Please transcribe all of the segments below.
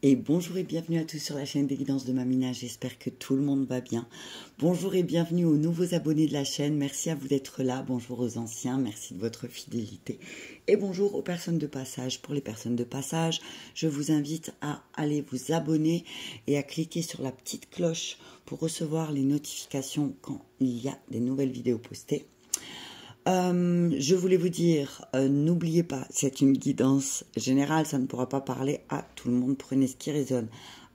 Et bonjour et bienvenue à tous sur la chaîne des guidances de Mamina, j'espère que tout le monde va bien. Bonjour et bienvenue aux nouveaux abonnés de la chaîne, merci à vous d'être là, bonjour aux anciens, merci de votre fidélité. Et bonjour aux personnes de passage. Pour les personnes de passage, je vous invite à aller vous abonner et à cliquer sur la petite cloche pour recevoir les notifications quand il y a des nouvelles vidéos postées. Je voulais vous dire, n'oubliez pas, c'est une guidance générale, ça ne pourra pas parler à tout le monde. Prenez ce qui résonne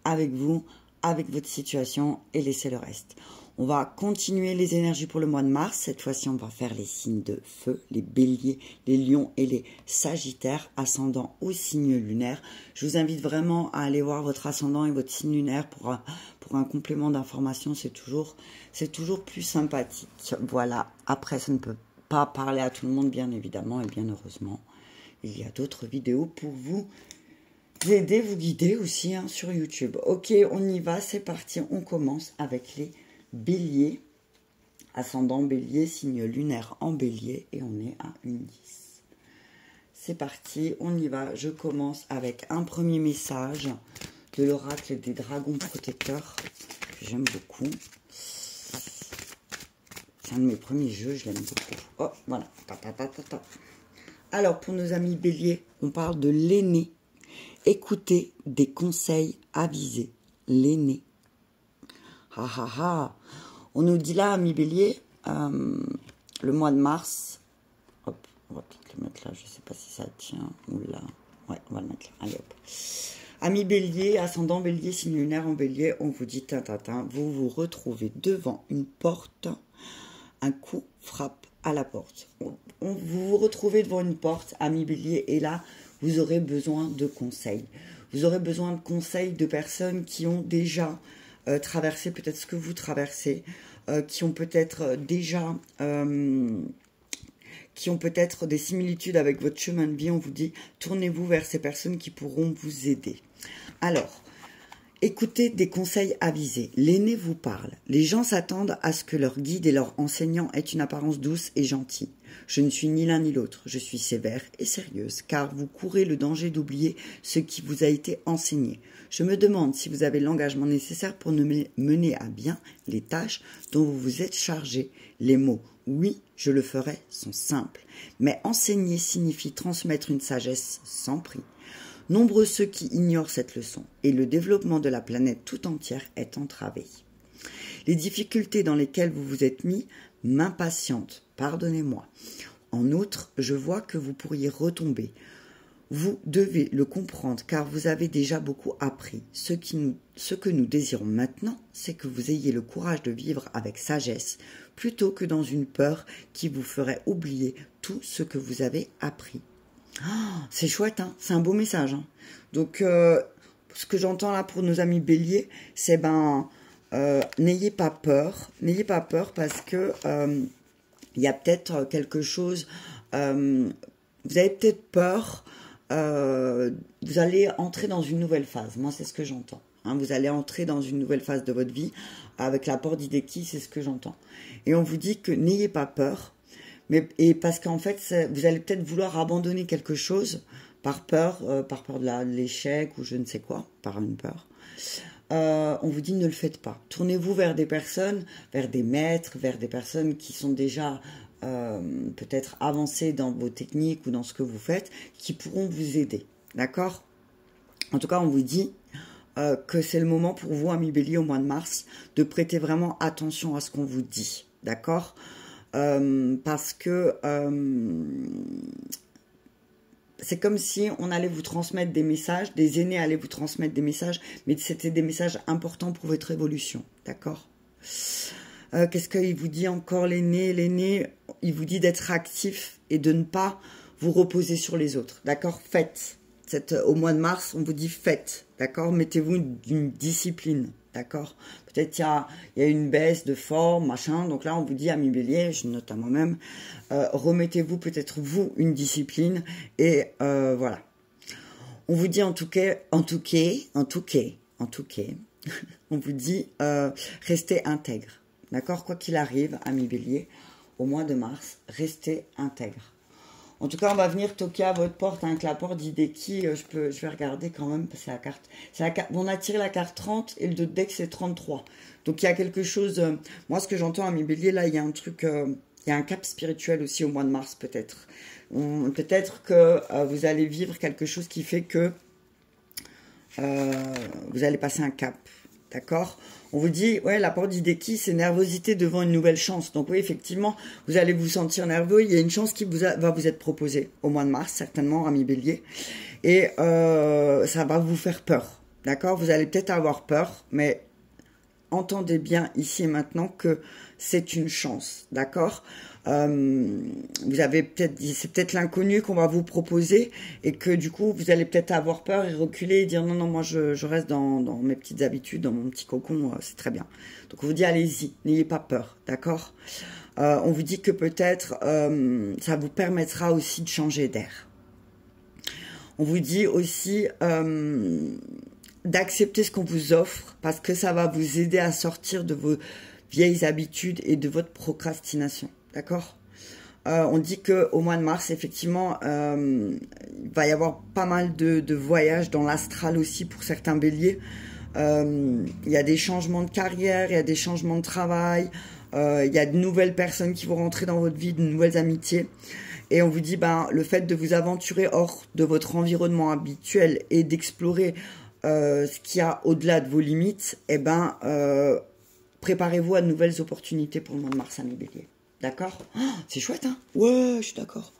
avec vous, avec votre situation et laissez le reste. On va continuer les énergies pour le mois de mars. Cette fois-ci, on va faire les signes de feu, les béliers, les lions et les sagittaires, ascendant ou signe lunaire. Je vous invite vraiment à aller voir votre ascendant et votre signe lunaire pour un complément d'information. C'est toujours plus sympathique. Voilà, après, ça ne peut pas parler à tout le monde, bien évidemment, et bien heureusement. Il y a d'autres vidéos pour vous aider, vous guider aussi sur YouTube. Ok, on y va, c'est parti. On commence avec les béliers. Ascendant bélier, signe lunaire en bélier, et on est à une 10. C'est parti, on y va. Je commence avec un premier message de l'oracle des dragons protecteurs, que j'aime beaucoup. C'est un de mes premiers jeux, je l'aime beaucoup. Oh, voilà. Alors, pour nos amis béliers, on parle de l'aîné. Écoutez des conseils avisés. L'aîné. Ha ha ha. On nous dit là, amis béliers, le mois de mars. Hop, on va peut-être le mettre là, je ne sais pas si ça tient. Ou là. Ouais, on va le mettre là. Allez hop. Amis bélier, ascendant bélier, signe lunaire en bélier, on vous dit tintatin, vous vous retrouvez devant une porte. Un coup frappe à la porte. Vous vous retrouvez devant une porte, ami bélier, et là, vous aurez besoin de conseils. Vous aurez besoin de conseils de personnes qui ont déjà traversé peut-être ce que vous traversez, qui ont peut-être déjà... qui ont peut-être des similitudes avec votre chemin de vie. On vous dit, tournez-vous vers ces personnes qui pourront vous aider. Alors... Écoutez des conseils avisés. L'aîné vous parle. Les gens s'attendent à ce que leur guide et leur enseignant aient une apparence douce et gentille. Je ne suis ni l'un ni l'autre. Je suis sévère et sérieuse, car vous courez le danger d'oublier ce qui vous a été enseigné. Je me demande si vous avez l'engagement nécessaire pour mener à bien les tâches dont vous vous êtes chargé. Les mots « oui, je le ferai » sont simples, mais enseigner signifie transmettre une sagesse sans prix. Nombreux ceux qui ignorent cette leçon, et le développement de la planète tout entière est entravé. Les difficultés dans lesquelles vous vous êtes mis m'impatientent, pardonnez-moi. En outre, je vois que vous pourriez retomber. Vous devez le comprendre, car vous avez déjà beaucoup appris. Ce que nous désirons maintenant, c'est que vous ayez le courage de vivre avec sagesse, plutôt que dans une peur qui vous ferait oublier tout ce que vous avez appris. Oh, c'est chouette, hein, c'est un beau message. Hein. Donc, ce que j'entends là pour nos amis béliers, c'est n'ayez pas peur parce que il y a peut-être quelque chose, vous avez peut-être peur, vous allez entrer dans une nouvelle phase. Moi, c'est ce que j'entends. Hein, vous allez entrer dans une nouvelle phase de votre vie avec l'apport d'Hideki, c'est ce que j'entends. Et on vous dit que n'ayez pas peur. Et parce qu'en fait, vous allez peut-être vouloir abandonner quelque chose par peur de l'échec ou je ne sais quoi, par une peur. On vous dit ne le faites pas. Tournez-vous vers des personnes, vers des maîtres, vers des personnes qui sont déjà peut-être avancées dans vos techniques ou dans ce que vous faites, qui pourront vous aider. D'accord ? En tout cas, on vous dit que c'est le moment pour vous, amis bélier, au mois de mars, de prêter vraiment attention à ce qu'on vous dit. D'accord ? Parce que c'est comme si on allait vous transmettre des messages, des aînés allaient vous transmettre des messages, mais c'était des messages importants pour votre évolution, d'accord? Qu'est-ce qu'il vous dit encore l'aîné? L'aîné, il vous dit d'être actif et de ne pas vous reposer sur les autres, d'accord? Faites. Au mois de mars, on vous dit faites, d'accord? Mettez-vous une discipline, d'accord? Peut-être il y a une baisse de forme, machin. Donc là, on vous dit, amis bélier, je note à moi-même, remettez-vous peut-être vous une discipline et voilà. On vous dit en tout cas, on vous dit restez intègre, d'accord? Quoi qu'il arrive, amis bélier, au mois de mars, restez intègre. En tout cas, on va venir toquer à votre porte avec la porte d'Hideki. Je vais regarder quand même, parce que c'est la carte. On a tiré la carte 30 et le dos de deck, c'est 33. Donc, il y a quelque chose... moi, ce que j'entends à mes béliers, là, il y a un truc... il y a un cap spirituel aussi au mois de mars, peut-être. Peut-être que vous allez vivre quelque chose qui fait que vous allez passer un cap. D'accord? On vous dit, ouais, la porte d'Hideki, c'est nervosité devant une nouvelle chance. Donc oui, effectivement, vous allez vous sentir nerveux. Il y a une chance qui va vous être proposée au mois de mars, certainement, ami bélier. Et ça va vous faire peur. D'accord? Vous allez peut-être avoir peur, mais entendez bien ici et maintenant que c'est une chance. D'accord? Vous avez peut-être, c'est peut-être l'inconnu qu'on va vous proposer et que du coup vous allez peut-être avoir peur et reculer et dire non non moi je reste dans mes petites habitudes, dans mon petit cocon, c'est très bien. Donc on vous dit allez-y, n'ayez pas peur, d'accord? On vous dit que peut-être ça vous permettra aussi de changer d'air. On vous dit aussi d'accepter ce qu'on vous offre parce que ça va vous aider à sortir de vos vieilles habitudes et de votre procrastination. D'accord? On dit qu'au mois de mars, effectivement, il va y avoir pas mal de voyages dans l'astral aussi pour certains béliers. Il y a des changements de carrière, il y a des changements de travail, il y a de nouvelles personnes qui vont rentrer dans votre vie, de nouvelles amitiés. Et on vous dit, ben, le fait de vous aventurer hors de votre environnement habituel et d'explorer ce qu'il y a au-delà de vos limites, eh ben, préparez-vous à de nouvelles opportunités pour le mois de mars, amis béliers. D'accord? Oh, c'est chouette, hein? Ouais, je suis d'accord.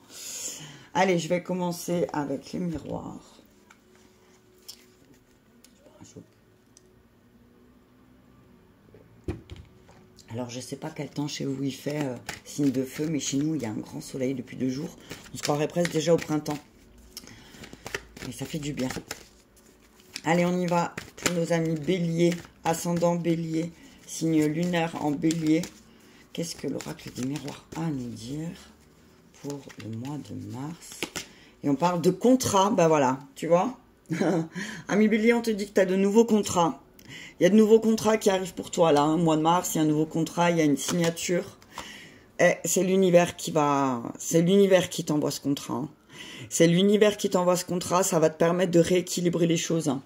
Allez, je vais commencer avec les miroirs. Alors, je ne sais pas quel temps chez vous il fait, signe de feu, mais chez nous, il y a un grand soleil depuis 2 jours. On se croirait presque déjà au printemps. Et ça fait du bien. Allez, on y va pour nos amis béliers, ascendant bélier, signe lunaire en bélier. Qu'est-ce que l'oracle des miroirs a à nous dire pour le mois de mars? Et on parle de contrat, ben voilà, tu vois. Ami bélier, on te dit que tu as de nouveaux contrats. Il y a de nouveaux contrats qui arrivent pour toi, là, hein. Mois de mars, il y a un nouveau contrat, il y a une signature. Et c'est l'univers qui t'envoie ce contrat. Hein. C'est l'univers qui t'envoie ce contrat, ça va te permettre de rééquilibrer les choses. Hein.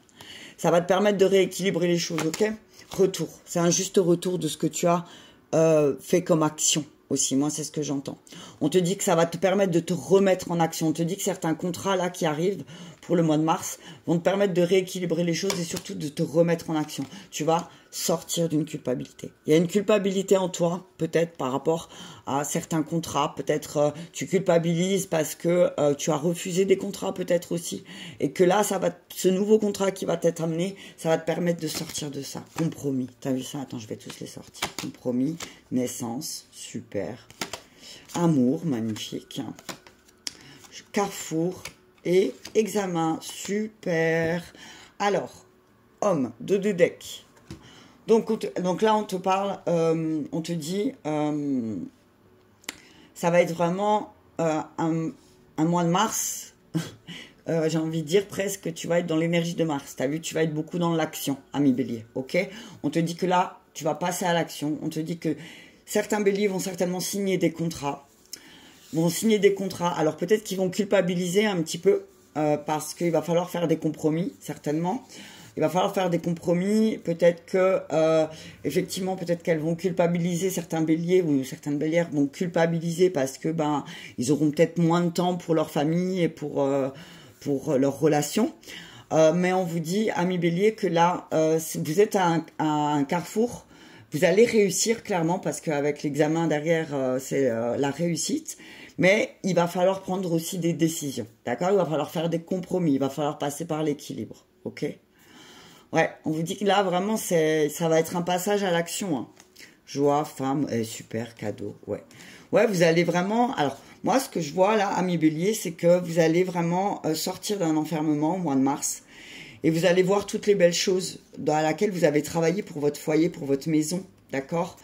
Ça va te permettre de rééquilibrer les choses, ok? Retour, c'est un juste retour de ce que tu as fait comme action aussi, moi c'est ce que j'entends. On te dit que ça va te permettre de te remettre en action, on te dit que certains contrats là qui arrivent pour le mois de mars vont te permettre de rééquilibrer les choses et surtout de te remettre en action. Tu vas sortir d'une culpabilité. Il y a une culpabilité en toi, peut-être par rapport à certains contrats, peut-être tu culpabilises parce que tu as refusé des contrats peut-être aussi, et que là, ce nouveau contrat qui va t'être amené, ça va te permettre de sortir de ça. Compromis, t'as vu ça? Attends, je vais tous les sortir. Compromis, naissance, super. Amour, magnifique. Carrefour et examen, super. Alors, homme, de deux decks. Donc là, on te parle, on te dit, ça va être vraiment un mois de mars, j'ai envie de dire presque, tu vas être dans l'énergie de Mars. Tu as vu, tu vas être beaucoup dans l'action, ami bélier, ok? On te dit que là, tu vas passer à l'action. On te dit que certains béliers vont certainement signer des contrats. Alors peut-être qu'ils vont culpabiliser un petit peu, parce qu'il va falloir faire des compromis, certainement. Il va falloir faire des compromis, peut-être que, effectivement, peut-être qu'elles vont culpabiliser, certains béliers ou certaines bélières vont culpabiliser parce que, ben, ils auront peut-être moins de temps pour leur famille et pour leurs relations. Mais on vous dit, amis béliers, que là, vous êtes à un carrefour, vous allez réussir clairement parce qu'avec l'examen derrière, c'est la réussite. Mais il va falloir prendre aussi des décisions, d'accord? Il va falloir faire des compromis, il va falloir passer par l'équilibre, ok? Ouais, on vous dit que là, vraiment, ça va être un passage à l'action. Hein. Joie, femme, super, cadeau, ouais. Ouais, vous allez vraiment... Alors, moi, ce que je vois là, amis bélier, c'est que vous allez vraiment sortir d'un enfermement au mois de mars. Et vous allez voir toutes les belles choses dans lesquelles vous avez travaillé pour votre foyer, pour votre maison, d'accord?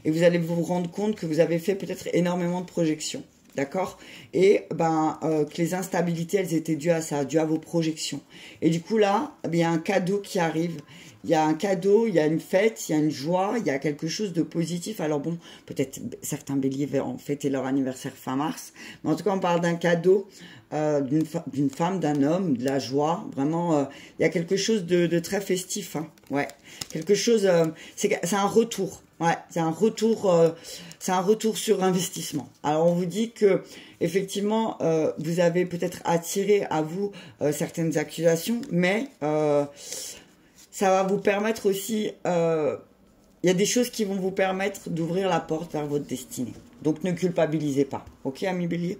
Et vous allez vous rendre compte que vous avez fait peut-être énormément de projections. d'accord? Et que les instabilités, elles étaient dues à ça, dues à vos projections. Et du coup, là, il y a un cadeau qui arrive. Il y a un cadeau, il y a une fête, il y a une joie, il y a quelque chose de positif. Alors bon, peut-être certains béliers vont fêter leur anniversaire fin mars. Mais en tout cas, on parle d'un cadeau, d'une femme, d'un homme, de la joie. Vraiment, il y a quelque chose de très festif. Hein. Ouais, quelque chose, c'est un retour. Ouais, c'est un retour sur investissement. Alors on vous dit que effectivement vous avez peut-être attiré à vous certaines accusations, mais ça va vous permettre aussi, il y a des choses qui vont vous permettre d'ouvrir la porte vers votre destinée. Donc ne culpabilisez pas, ok amis bélier?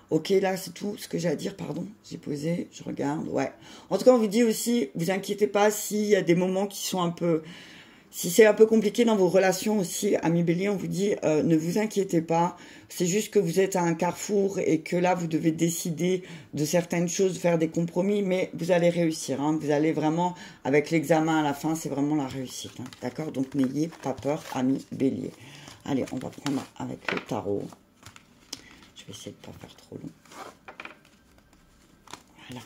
Ok, là c'est tout ce que j'ai à dire, pardon, j'ai posé, je regarde, ouais. En tout cas on vous dit aussi, vous inquiétez pas s'il y a des moments qui sont un peu... Si c'est un peu compliqué dans vos relations aussi, amis bélier, on vous dit ne vous inquiétez pas. C'est juste que vous êtes à un carrefour et que là, vous devez décider de certaines choses, faire des compromis, mais vous allez réussir. Hein. Vous allez vraiment, avec l'examen à la fin, c'est vraiment la réussite. Hein. D'accord? Donc, n'ayez pas peur, amis bélier. Allez, on va prendre avec le tarot. Je vais essayer de ne pas faire trop long. Voilà.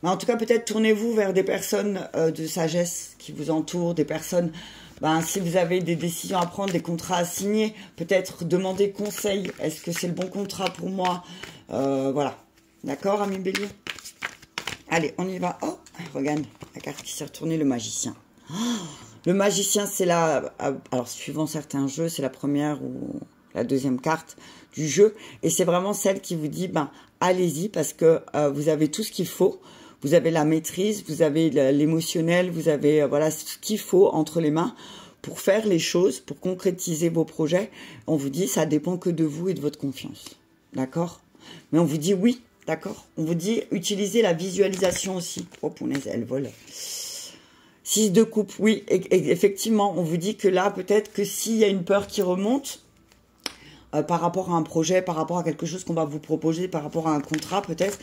Mais en tout cas, peut-être tournez-vous vers des personnes de sagesse qui vous entourent, des personnes, si vous avez des décisions à prendre, des contrats à signer, peut-être demander conseil. Est-ce que c'est le bon contrat pour moi? Voilà. D'accord, ami bélier? Allez, on y va. Oh, regarde, la carte qui s'est retournée, le magicien. Oh, le magicien, c'est la... Alors, suivant certains jeux, c'est la première ou la deuxième carte du jeu. Et c'est vraiment celle qui vous dit, allez-y, parce que vous avez tout ce qu'il faut. Vous avez la maîtrise, vous avez l'émotionnel, vous avez voilà ce qu'il faut entre les mains pour faire les choses, pour concrétiser vos projets. On vous dit, ça dépend que de vous et de votre confiance. D'accord? Mais on vous dit oui, d'accord? On vous dit, utilisez la visualisation aussi. Oh, punaise, elle vole. 6 de coupe, oui, effectivement, on vous dit que là, peut-être que s'il y a une peur qui remonte, par rapport à un projet, par rapport à quelque chose qu'on va vous proposer, par rapport à un contrat peut-être.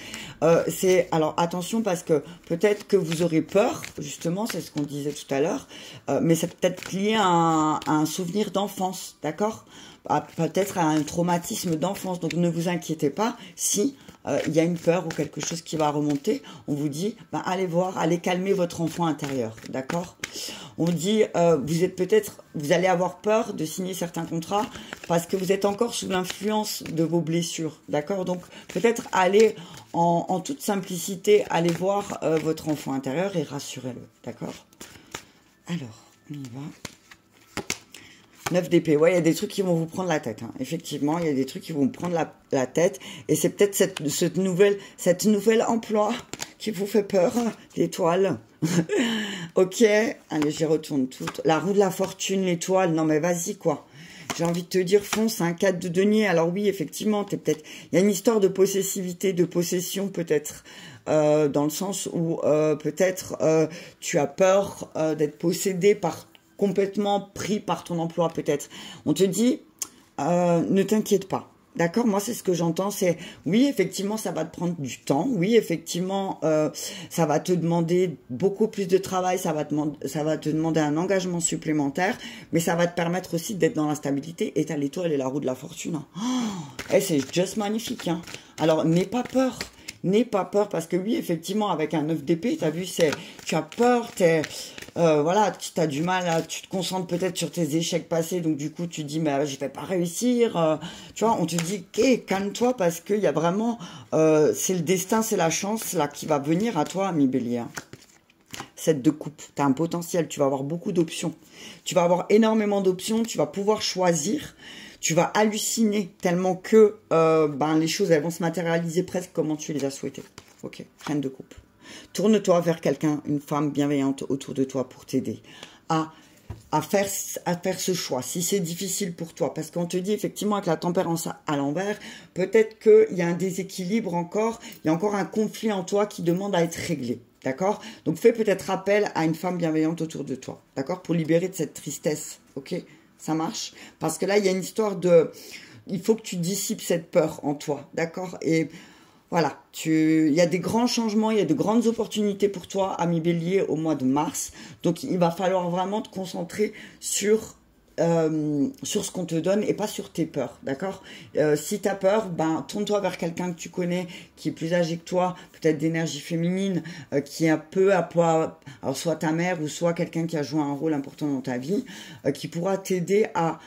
Alors attention parce que peut-être que vous aurez peur, justement, c'est ce qu'on disait tout à l'heure, mais c'est peut-être lié à un souvenir d'enfance, d'accord? Peut-être à un traumatisme d'enfance. Donc ne vous inquiétez pas si il y a une peur ou quelque chose qui va remonter. On vous dit, allez voir, allez calmer votre enfant intérieur, d'accord? On dit, vous allez avoir peur de signer certains contrats parce que vous êtes encore sous l'influence de vos blessures, d'accord? Donc peut-être allez en toute simplicité, allez voir votre enfant intérieur et rassurez-le, d'accord? Alors, on y va. 9 d'épée, ouais, il y a des trucs qui vont vous prendre la tête. Hein. Effectivement, il y a des trucs qui vont vous prendre la tête. Et c'est peut-être cette nouvelle emploi qui vous fait peur, l'étoile. Ok, allez, j'y retourne tout. La roue de la fortune, l'étoile, non mais vas-y quoi. J'ai envie de te dire, fonce, un 4 de denier. Alors oui, effectivement, il y a une histoire de possessivité, de possession peut-être. Dans le sens où peut-être tu as peur d'être possédé complètement pris par ton emploi peut-être. On te dit, ne t'inquiète pas. D'accord? Moi, c'est ce que j'entends, c'est oui, effectivement, ça va te prendre du temps. Oui, effectivement, ça va te demander beaucoup plus de travail. Ça va te demander un engagement supplémentaire. Mais ça va te permettre aussi d'être dans la stabilité. Et t'as l'étoile et la roue de la fortune. Hein. Oh, c'est juste magnifique. Hein. Alors, n'aie pas peur. N'aie pas peur parce que oui, effectivement, avec un 9 d'épée, tu as vu, tu as peur, voilà, tu as du mal, tu te concentres peut-être sur tes échecs passés, donc du coup, tu te dis, mais je vais pas réussir. Tu vois, on te dit, calme-toi parce qu'il y a vraiment, c'est le destin, c'est la chance là qui va venir à toi, ami bélier. 7 de coupe, tu as un potentiel, tu vas avoir beaucoup d'options. Tu vas avoir énormément d'options, tu vas pouvoir choisir. Tu vas halluciner tellement que les choses elles vont se matérialiser presque comme tu les as souhaitées. Ok, reine de coupe. Tourne-toi vers quelqu'un, une femme bienveillante autour de toi pour t'aider à faire ce choix. Si c'est difficile pour toi, parce qu'on te dit effectivement avec la tempérance à l'envers, peut-être qu'il y a un déséquilibre encore, il y a encore un conflit en toi qui demande à être réglé. D'accord? Donc fais peut-être appel à une femme bienveillante autour de toi. D'accord? Pour libérer de cette tristesse. Ok? Ça marche? Parce que là, il y a une histoire de... Il faut que tu dissipes cette peur en toi, d'accord? Et voilà, il y a des grands changements, il y a de grandes opportunités pour toi, ami bélier, au mois de mars. Donc, il va falloir vraiment te concentrer sur sur ce qu'on te donne et pas sur tes peurs, d'accord? Si tu as peur, ben, tourne-toi vers quelqu'un que tu connais, qui est plus âgé que toi, peut-être d'énergie féminine, qui est un peu à poids, alors soit ta mère ou soit quelqu'un qui a joué un rôle important dans ta vie, qui pourra t'aider à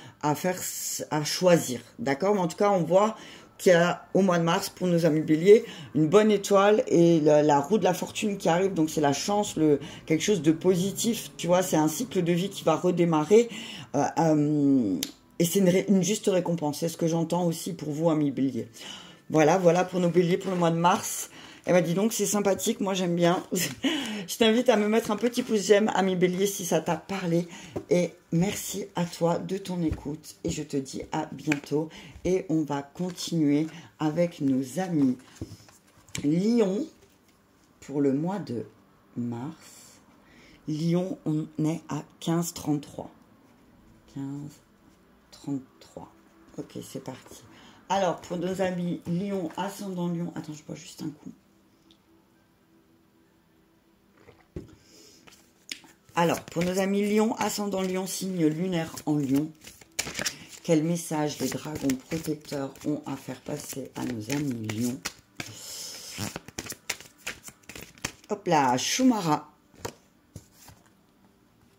choisir, d'accord? Mais en tout cas, on voit qu'il y a au mois de mars pour nos amis béliers une bonne étoile et la roue de la fortune qui arrive, donc c'est la chance, quelque chose de positif, tu vois, c'est un cycle de vie qui va redémarrer et c'est une juste récompense, c'est ce que j'entends aussi pour vous amis béliers. Voilà pour nos béliers pour le mois de mars. Eh ben dis donc, c'est sympathique, moi j'aime bien. Je t'invite à me mettre un petit pouce j'aime, ami bélier, si ça t'a parlé. Et merci à toi de ton écoute. Et je te dis à bientôt. Et on va continuer avec nos amis Lion pour le mois de mars. Lion, on est à 15,33. 15,33. Ok, c'est parti. Alors, pour nos amis Lion, ascendant Lion. Attends, je bois juste un coup. Alors, pour nos amis Lion, ascendant Lion, signe lunaire en Lion, quel message les dragons protecteurs ont à faire passer à nos amis Lion? Hop là, Shumara.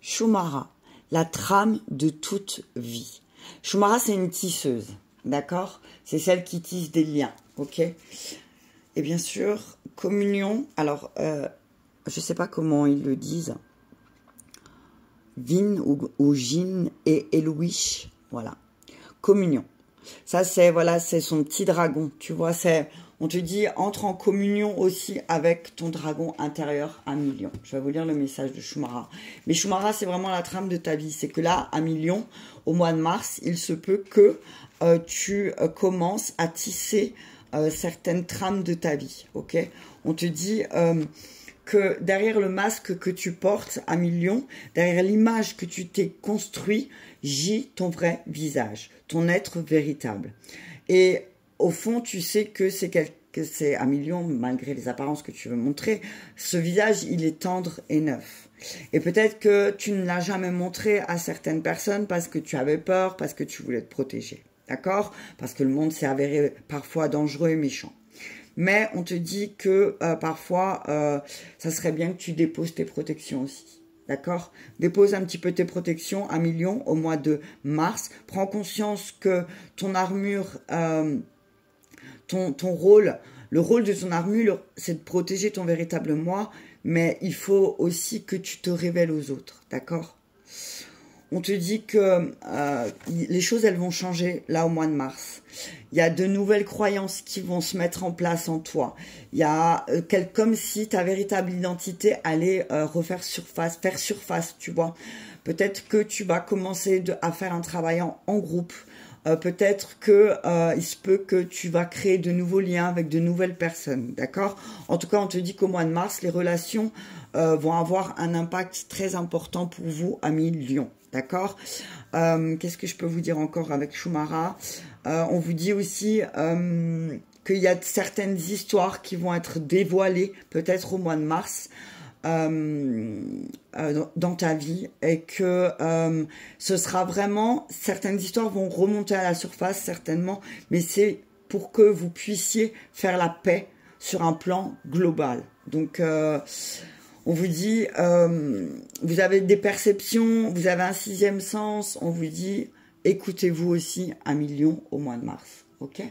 Shumara, la trame de toute vie. Shumara, c'est une tisseuse, d'accord? C'est celle qui tisse des liens, ok? Et bien sûr, communion, alors, je ne sais pas comment ils le disent, Vin ou Jin et Elouish, voilà. Communion. Ça, c'est son petit dragon. Tu vois, on te dit, entre en communion aussi avec ton dragon intérieur à Lion. Je vais vous lire le message de Shumara. Mais Shumara, c'est vraiment la trame de ta vie. C'est que là, à Lion, au mois de mars, il se peut que tu commences à tisser certaines trames de ta vie. Ok? On te dit que derrière le masque que tu portes à Lion, derrière l'image que tu t'es construit, gît ton vrai visage, ton être véritable. Et au fond, tu sais que c'est à Lion, malgré les apparences que tu veux montrer, ce visage, il est tendre et neuf. Et peut-être que tu ne l'as jamais montré à certaines personnes parce que tu avais peur, parce que tu voulais te protéger. D'accord? Parce que le monde s'est avéré parfois dangereux et méchant. Mais on te dit que parfois, ça serait bien que tu déposes tes protections aussi. D'accord? Dépose un petit peu tes protections à Lion au mois de mars. Prends conscience que ton armure, ton rôle, le rôle de ton armure, c'est de protéger ton véritable moi. Mais il faut aussi que tu te révèles aux autres. D'accord? On te dit que les choses, elles vont changer là au mois de mars. Il y a de nouvelles croyances qui vont se mettre en place en toi. Il y a comme si ta véritable identité allait faire surface, tu vois. Peut-être que tu vas commencer à faire un travail en groupe. Peut-être que il se peut que tu vas créer de nouveaux liens avec de nouvelles personnes, d'accord? En tout cas, on te dit qu'au mois de mars, les relations vont avoir un impact très important pour vous, amis Lion, d'accord? Qu'est-ce que je peux vous dire encore avec Shumara? On vous dit aussi qu'il y a certaines histoires qui vont être dévoilées, peut-être au mois de mars, dans ta vie, et que ce sera vraiment, certaines histoires vont remonter à la surface certainement, mais c'est pour que vous puissiez faire la paix sur un plan global. Donc on vous dit vous avez des perceptions, vous avez un sixième sens, on vous dit écoutez-vous aussi à Lion au mois de mars, ok?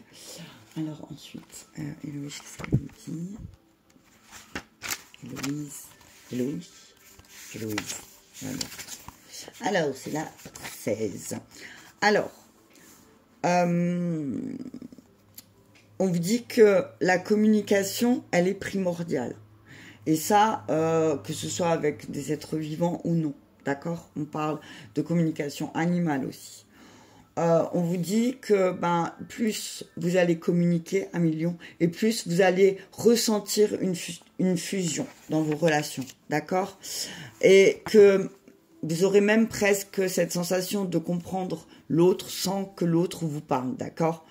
Alors ensuite Héloïse, qu'est-ce qu'elle nous dit? Héloïse. Voilà. Alors, c'est la 16. Alors, on vous dit que la communication, elle est primordiale. Et ça, que ce soit avec des êtres vivants ou non. D'accord? On parle de communication animale aussi. On vous dit que plus vous allez communiquer à Lion et plus vous allez ressentir une fusion dans vos relations, d'accord? Et que vous aurez même presque cette sensation de comprendre l'autre sans que l'autre vous parle, d'accord?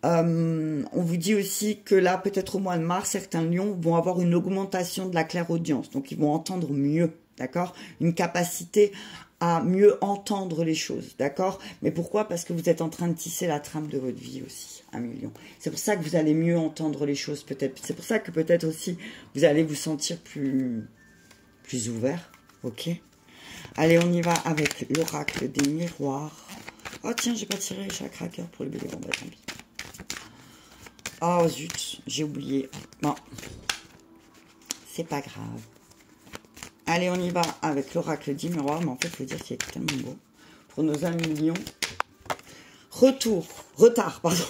On vous dit aussi que là, peut-être au mois de mars, certains lions vont avoir une augmentation de la clairaudience, donc ils vont entendre mieux, d'accord? Une capacité à mieux entendre les choses, d'accord? Mais pourquoi? Parce que vous êtes en train de tisser la trame de votre vie aussi, 1 million. C'est pour ça que vous allez mieux entendre les choses peut-être. C'est pour ça que peut-être aussi vous allez vous sentir plus ouvert, ok? Allez, on y va avec l'oracle des miroirs. Oh tiens, j'ai pas tiré les chakras cœur pour le bébé, bon bah tant pis. Oh zut, j'ai oublié. Bon, c'est pas grave. Allez, on y va avec l'oracle des miroirs, mais en fait, il faut dire qu'il est tellement beau. Pour nos 1 million. Retard, pardon.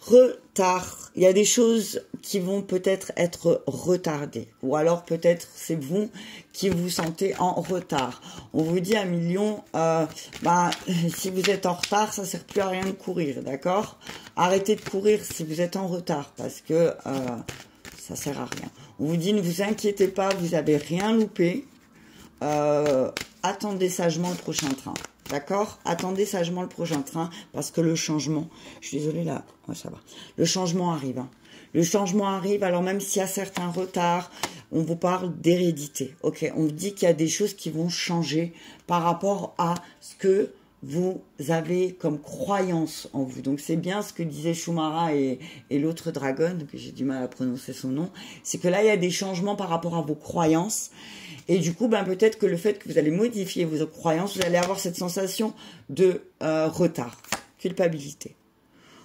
Retard. Il y a des choses qui vont peut-être être retardées. Ou alors peut-être c'est vous qui vous sentez en retard. On vous dit 1 million, si vous êtes en retard, ça ne sert plus à rien de courir, d'accord? Arrêtez de courir si vous êtes en retard parce que ça sert à rien. On vous dit ne vous inquiétez pas, vous n'avez rien loupé. Attendez sagement le prochain train. D'accord? Attendez sagement le prochain train parce que le changement, je suis désolée là, ouais, ça va. Le changement arrive. Hein. Le changement arrive, alors même s'il y a certains retards, on vous parle d'hérédité. Ok, on vous dit qu'il y a des choses qui vont changer par rapport à ce que vous avez comme croyance en vous. Donc c'est bien ce que disait Shumara et l'autre dragon, que j'ai du mal à prononcer son nom, c'est que là il y a des changements par rapport à vos croyances. Et du coup, peut-être que le fait que vous allez modifier vos croyances, vous allez avoir cette sensation de retard, culpabilité.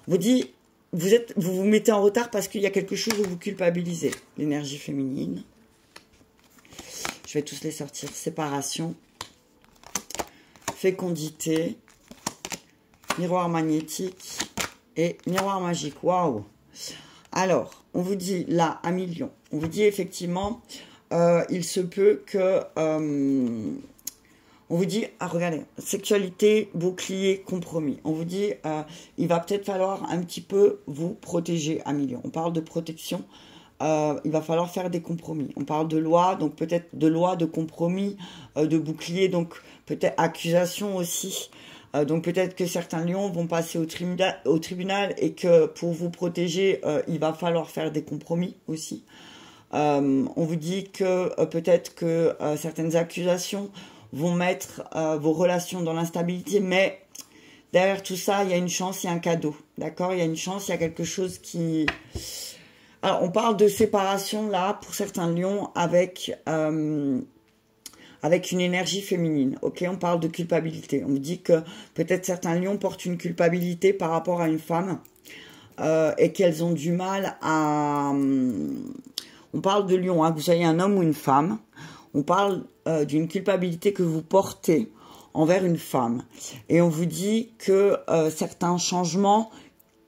On vous dit, vous vous mettez en retard parce qu'il y a quelque chose où vous culpabilisez. L'énergie féminine. Je vais tous les sortir. Séparation. Fécondité. Miroir magnétique. Et miroir magique. Waouh! Alors, on vous dit là, 1 million. On vous dit effectivement... il se peut que on vous dit, regardez, sexualité, bouclier, compromis. On vous dit, il va peut-être falloir un petit peu vous protéger 1 million. On parle de protection, il va falloir faire des compromis. On parle de loi, donc peut-être de loi, de compromis, de bouclier, donc peut-être accusation aussi. Donc peut-être que certains lions vont passer au tribunal et que pour vous protéger, il va falloir faire des compromis aussi. On vous dit que peut-être que certaines accusations vont mettre vos relations dans l'instabilité, mais derrière tout ça, il y a une chance, il y a un cadeau, d'accord? Il y a une chance, il y a quelque chose qui... Alors, on parle de séparation, là, pour certains lions, avec une énergie féminine, ok? On parle de culpabilité. On vous dit que peut-être certains lions portent une culpabilité par rapport à une femme et qu'elles ont du mal à... On parle de lion, hein, que vous soyez un homme ou une femme. On parle d'une culpabilité que vous portez envers une femme. Et on vous dit que certains changements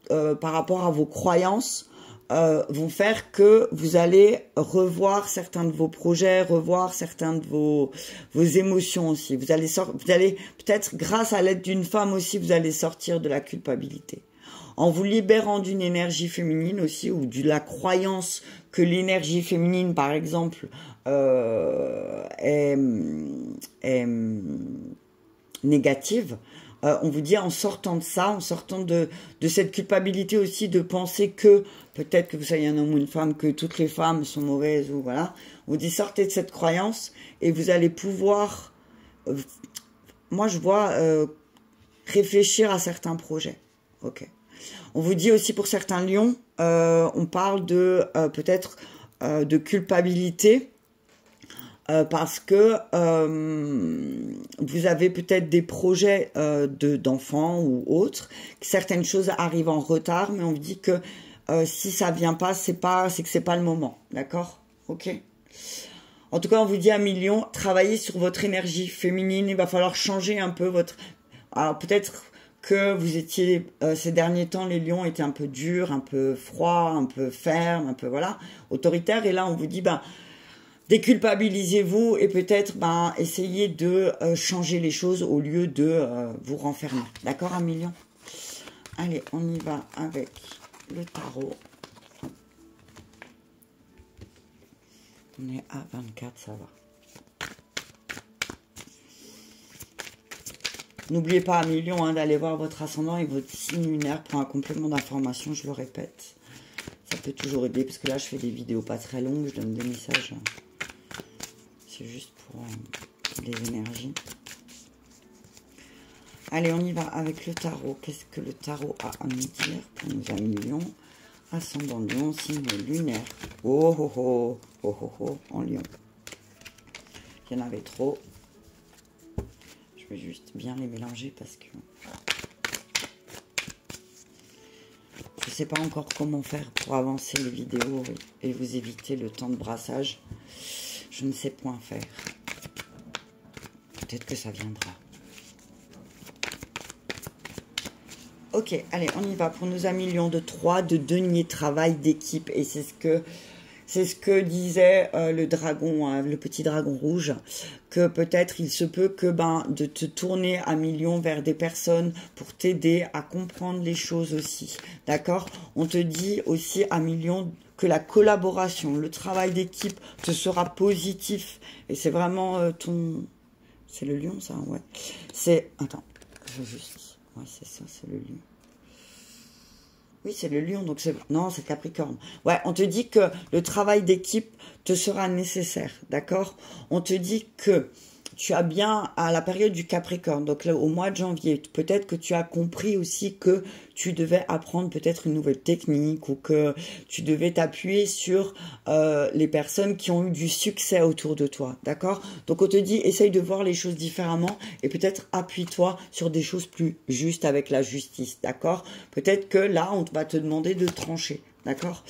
par rapport à vos croyances vont faire que vous allez revoir certains de vos projets, revoir certains de vos émotions aussi. Vous allez peut-être, grâce à l'aide d'une femme aussi, vous allez sortir de la culpabilité. En vous libérant d'une énergie féminine aussi, ou de la croyance que l'énergie féminine, par exemple, est négative, on vous dit en sortant de ça, en sortant de cette culpabilité aussi, de penser que, peut-être que vous soyez un homme ou une femme, que toutes les femmes sont mauvaises, ou voilà, on vous dit sortez de cette croyance, et vous allez pouvoir, moi je vois, réfléchir à certains projets, ok. On vous dit aussi pour certains lions, on parle de peut-être de culpabilité parce que vous avez peut-être des projets d'enfants ou autres, que certaines choses arrivent en retard, mais on vous dit que si ça vient pas, c'est que c'est pas le moment, d'accord? Ok. En tout cas, on vous dit 1 million, travaillez sur votre énergie féminine. Il va falloir changer un peu votre. Alors peut-être que vous étiez, ces derniers temps, les lions étaient un peu durs, un peu froids, un peu fermes, un peu, voilà, autoritaires. Et là, on vous dit, déculpabilisez-vous et peut-être, essayez de changer les choses au lieu de vous renfermer. D'accord, 1 million? Allez, on y va avec le tarot. On est à 24, ça va. N'oubliez pas, 1 million, d'aller voir votre ascendant et votre signe lunaire pour un complément d'information, je le répète. Ça peut toujours aider, parce que là, je fais des vidéos pas très longues, je donne des messages. C'est juste pour les énergies. Allez, on y va avec le tarot. Qu'est-ce que le tarot a à nous dire pour nos amis Lion? Ascendant Lion, signe lunaire. Oh oh oh, oh oh oh, en Lion. Il y en avait trop. Je vais juste bien les mélanger parce que je ne sais pas encore comment faire pour avancer les vidéos et vous éviter le temps de brassage. Je ne sais point faire. Peut-être que ça viendra. Ok, allez, on y va pour nos amis Lion de 3, de denier, travail d'équipe. Et c'est ce que disait le dragon, le petit dragon rouge, que peut-être il se peut que de te tourner à Lion vers des personnes pour t'aider à comprendre les choses aussi. D'accord? On te dit aussi à Lion que la collaboration, le travail d'équipe te sera positif. Et c'est vraiment ton... C'est le lion, ça? Ouais. C'est... Attends, je veux juste... Ouais, c'est ça, c'est le lion. Oui, c'est le lion, donc c'est... Non, c'est le Capricorne. Ouais, on te dit que le travail d'équipe te sera nécessaire, d'accord? On te dit que tu as bien à la période du Capricorne, donc là, au mois de janvier, peut-être que tu as compris aussi que tu devais apprendre peut-être une nouvelle technique ou que tu devais t'appuyer sur les personnes qui ont eu du succès autour de toi, d'accord? Donc on te dit, essaye de voir les choses différemment et peut-être appuie-toi sur des choses plus justes avec la justice, d'accord? Peut-être que là, on va te demander de trancher, d'accord?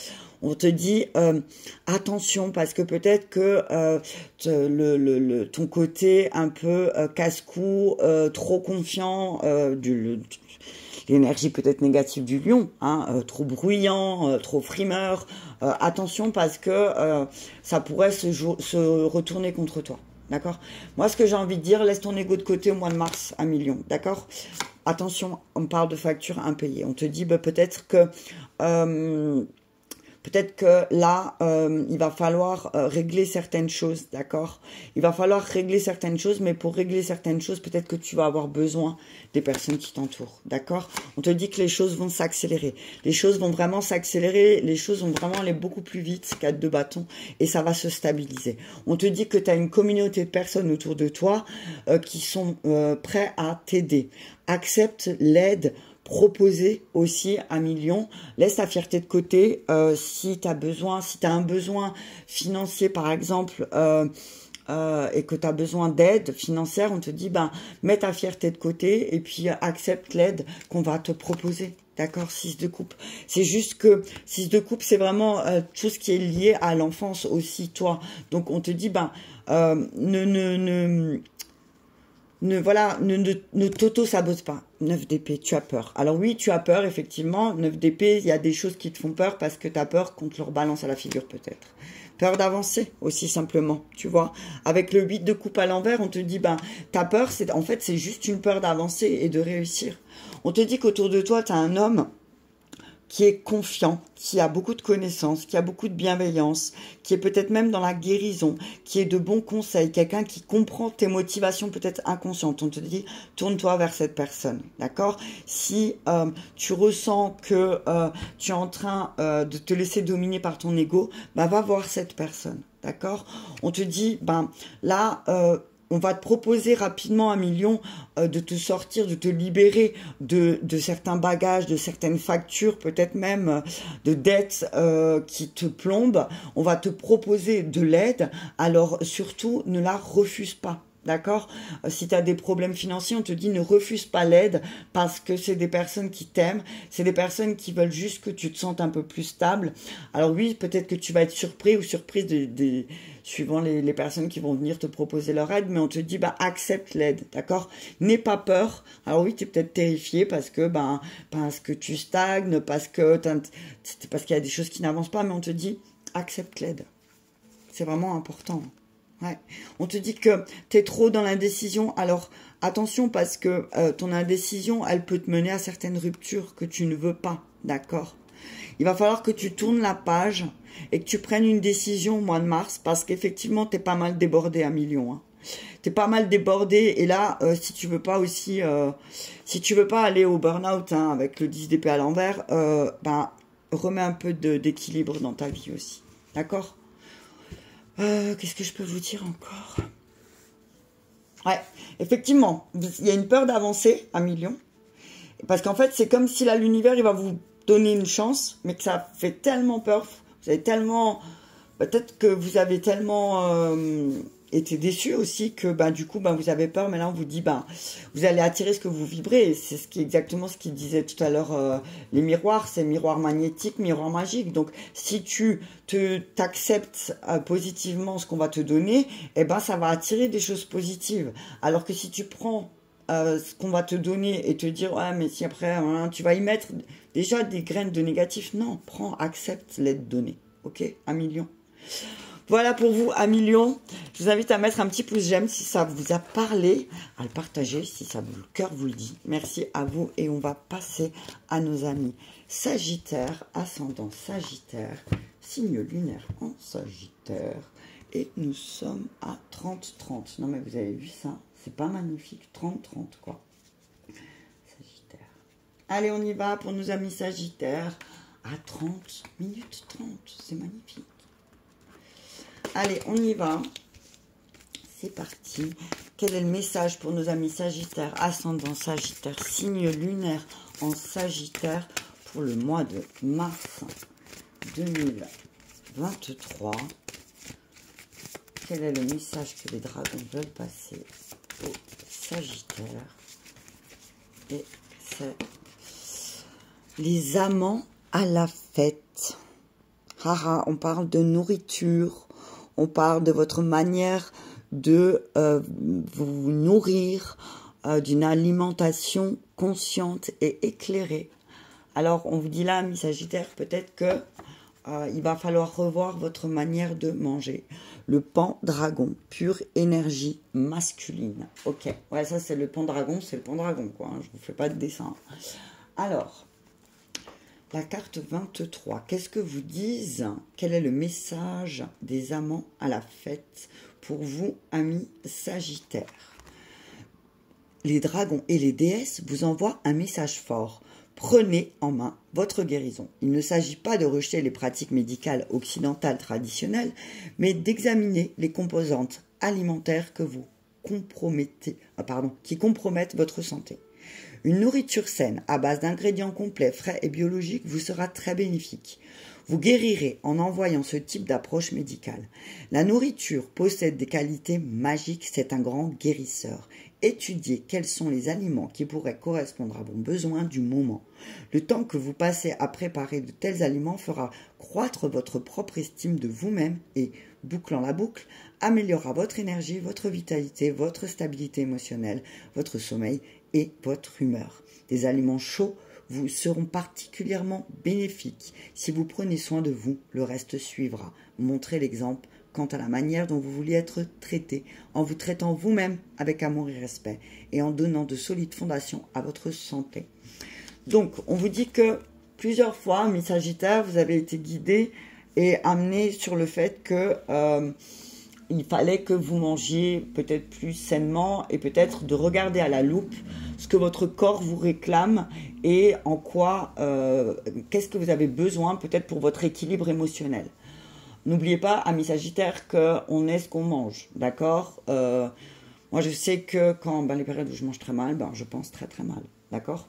On te dit attention parce que peut-être que ton côté un peu casse-cou, trop confiant, l'énergie peut-être négative du lion, hein, trop bruyant, trop frimeur. Attention parce que ça pourrait se retourner contre toi. D'accord? Moi, ce que j'ai envie de dire, laisse ton ego de côté au mois de mars à Lion. D'accord? Attention, on parle de factures impayées. On te dit peut-être que... peut-être que là, il va falloir régler certaines choses, d'accord? Il va falloir régler certaines choses, mais pour régler certaines choses, peut-être que tu vas avoir besoin des personnes qui t'entourent, d'accord? On te dit que les choses vont s'accélérer. Les choses vont vraiment s'accélérer, les choses vont vraiment aller beaucoup plus vite qu'à 2 bâtons, et ça va se stabiliser. On te dit que tu as une communauté de personnes autour de toi qui sont prêts à t'aider. Accepte l'aide proposer aussi à Lion. Laisse ta fierté de côté. Si tu as besoin, si tu as un besoin financier par exemple et que tu as besoin d'aide financière, on te dit mets ta fierté de côté et puis accepte l'aide qu'on va te proposer. D'accord? 6 de coupe. C'est juste que 6 de coupe, c'est vraiment tout ce qui est lié à l'enfance aussi, toi. Donc on te dit ne t'auto-sabote pas. 9 d'épée, tu as peur. Alors oui, tu as peur, effectivement. 9 d'épée, il y a des choses qui te font peur parce que tu as peur qu'on te leur balance à la figure, peut-être. Peur d'avancer, aussi simplement, tu vois. Avec le 8 de coupe à l'envers, on te dit, ta peur, en fait, c'est juste une peur d'avancer et de réussir. On te dit qu'autour de toi, tu as un homme qui est confiant, qui a beaucoup de connaissances, qui a beaucoup de bienveillance, qui est peut-être même dans la guérison, qui est de bons conseils, quelqu'un qui comprend tes motivations peut-être inconscientes. On te dit, tourne-toi vers cette personne, d'accord? Si tu ressens que tu es en train de te laisser dominer par ton ego, va voir cette personne, d'accord? On te dit, là... on va te proposer rapidement à Lion de te sortir, de te libérer de certains bagages, de certaines factures, peut-être même de dettes qui te plombent. On va te proposer de l'aide, alors surtout ne la refuse pas. D'accord? Si tu as des problèmes financiers, on te dit ne refuse pas l'aide parce que c'est des personnes qui t'aiment, c'est des personnes qui veulent juste que tu te sentes un peu plus stable. Alors oui, peut-être que tu vas être surpris ou surprise suivant les personnes qui vont venir te proposer leur aide, mais on te dit accepte l'aide, d'accord? N'aie pas peur. Alors oui, tu es peut-être terrifié parce que tu stagnes, parce qu'il y a des choses qui n'avancent pas, mais on te dit accepte l'aide. C'est vraiment important. Ouais. On te dit que tu es trop dans l'indécision, alors attention parce que ton indécision, elle peut te mener à certaines ruptures que tu ne veux pas, d'accord? Il va falloir que tu tournes la page et que tu prennes une décision au mois de mars parce qu'effectivement, tu es pas mal débordé à Lion. Hein. Tu es pas mal débordé et là, si tu veux pas aussi, si tu veux pas aller au burn-out avec le 10 d'épée à l'envers, remets un peu d'équilibre dans ta vie aussi, d'accord? Qu'est-ce que je peux vous dire encore? Ouais, effectivement, il y a une peur d'avancer à million. Parce qu'en fait, c'est comme si là, l'univers, il va vous donner une chance, mais que ça fait tellement peur. Vous avez tellement... Peut-être que vous avez tellement été déçu aussi que bah, du coup, bah, vous avez peur. Mais là, on vous dit, bah, vous allez attirer ce que vous vibrez. Et c'est exactement ce qu'il disait tout à l'heure, les miroirs. C'est miroir magnétique, miroir magique. Donc, si tu t'acceptes positivement ce qu'on va te donner, eh ben, ça va attirer des choses positives. Alors que si tu prends ce qu'on va te donner et te dire, ouais, mais si après, hein, tu vas y mettre déjà des graines de négatif, non, prends, accepte l'aide donnée. Ok, 1 million. Voilà pour vous, 1 million. Je vous invite à mettre un petit pouce j'aime si ça vous a parlé, à le partager si ça vous, le cœur vous le dit. Merci à vous et on va passer à nos amis Sagittaire, ascendant Sagittaire, signe lunaire en Sagittaire. Et nous sommes à 30-30. Non mais vous avez vu ça? C'est pas magnifique, 30-30 quoi. Sagittaire. Allez, on y va pour nos amis Sagittaires. À 30 minutes 30, c'est magnifique. Allez, on y va. C'est parti. Quel est le message pour nos amis Sagittaires, ascendant Sagittaire, signe lunaire en Sagittaire pour le mois de mars 2023? Quel est le message que les dragons veulent passer aux Sagittaires? Et c'est les amants à la fête. Haha, on parle de nourriture, on parle de votre manière de vous nourrir, d'une alimentation consciente et éclairée. Alors, on vous dit là, amis Sagittaire, peut-être que il va falloir revoir votre manière de manger. Le pendragon, pure énergie masculine. Ok, ouais, ça c'est le pendragon, c'est le pendragon, quoi. Hein, je vous fais pas de dessin. Alors, la carte 23, qu'est-ce que vous disent? Quel est le message des amants à la fête pour vous, amis Sagittaires? Les dragons et les déesses vous envoient un message fort. Prenez en main votre guérison. Il ne s'agit pas de rejeter les pratiques médicales occidentales traditionnelles, mais d'examiner les composantes alimentaires que vous qui compromettent votre santé. Une nourriture saine à base d'ingrédients complets, frais et biologiques vous sera très bénéfique. Vous guérirez en envoyant ce type d'approche médicale. La nourriture possède des qualités magiques, c'est un grand guérisseur. Étudiez quels sont les aliments qui pourraient correspondre à vos besoins du moment. Le temps que vous passez à préparer de tels aliments fera croître votre propre estime de vous-même et, bouclant la boucle, améliorera votre énergie, votre vitalité, votre stabilité émotionnelle, votre sommeil et votre humeur. Des aliments chauds vous seront particulièrement bénéfiques. Si vous prenez soin de vous, le reste suivra. Montrez l'exemple quant à la manière dont vous voulez être traité, en vous traitant vous-même avec amour et respect, et en donnant de solides fondations à votre santé. Donc, on vous dit que plusieurs fois, mes Sagittaires, vous avez été guidés et amenés sur le fait que il fallait que vous mangiez peut-être plus sainement et peut-être de regarder à la loupe ce que votre corps vous réclame et en quoi, qu'est-ce que vous avez besoin peut-être pour votre équilibre émotionnel. N'oubliez pas, amis Sagittaires, qu'on est ce qu'on mange, d'accord? Moi, je sais que quand les périodes où je mange très mal, je pense très très mal, d'accord?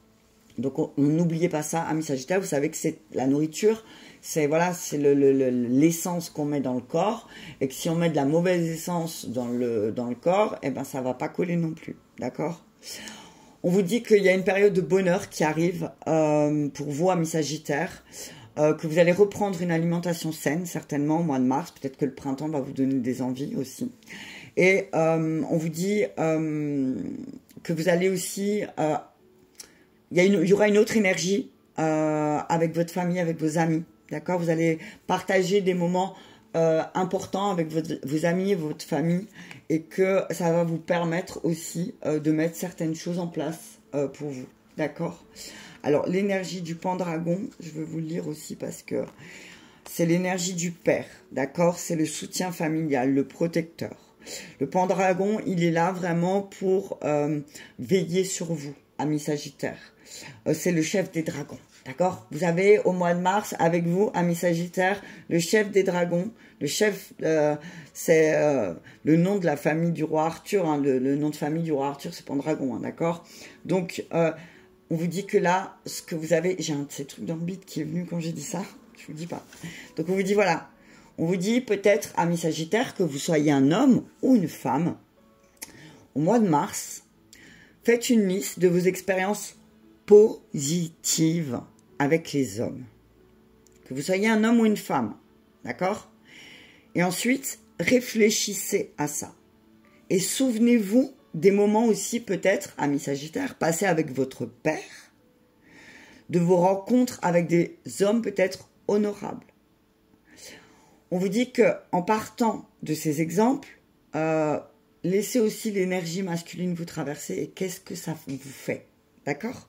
Donc, n'oubliez pas ça, amis Sagittaires, vous savez que c'est la nourriture, c'est voilà, c'est l'essence qu'on met dans le corps, et que si on met de la mauvaise essence dans le corps, eh ben ça va pas coller non plus, d'accord? On vous dit qu'il y a une période de bonheur qui arrive pour vous, amis Sagittaires, que vous allez reprendre une alimentation saine, certainement au mois de mars. Peut-être que le printemps va vous donner des envies aussi. Et on vous dit que vous allez aussi... il y aura une autre énergie avec votre famille, avec vos amis. D'accord? Vous allez partager des moments importants avec vos amis et votre famille. Et que ça va vous permettre aussi de mettre certaines choses en place pour vous. D'accord? Alors, l'énergie du pendragon, je vais vous le lire aussi parce que c'est l'énergie du père, d'accord? C'est le soutien familial, le protecteur. Le pendragon, il est là vraiment pour veiller sur vous, amis Sagittaires. C'est le chef des dragons, D'accord? Vous avez au mois de mars avec vous, amis Sagittaire, le chef des dragons. Le chef, c'est le nom de la famille du roi Arthur. Hein, le nom de famille du roi Arthur, c'est Pendragon, hein, d'accord? Donc, on vous dit que là, ce que vous avez... J'ai un de ces trucs dans le bide qui est venu quand j'ai dit ça. Je vous dis pas. Donc, on vous dit, voilà. On vous dit peut-être, amis Sagittaire, que vous soyez un homme ou une femme. Au mois de mars, faites une liste de vos expériences positives avec les hommes. Que vous soyez un homme ou une femme. D'accord? Et ensuite, réfléchissez à ça. Et souvenez-vous des moments aussi, peut-être, amis Sagittaire, passés avec votre père, de vos rencontres avec des hommes peut-être honorables. On vous dit que en partant de ces exemples, laissez aussi l'énergie masculine vous traverser et qu'est-ce que ça vous fait. D'accord?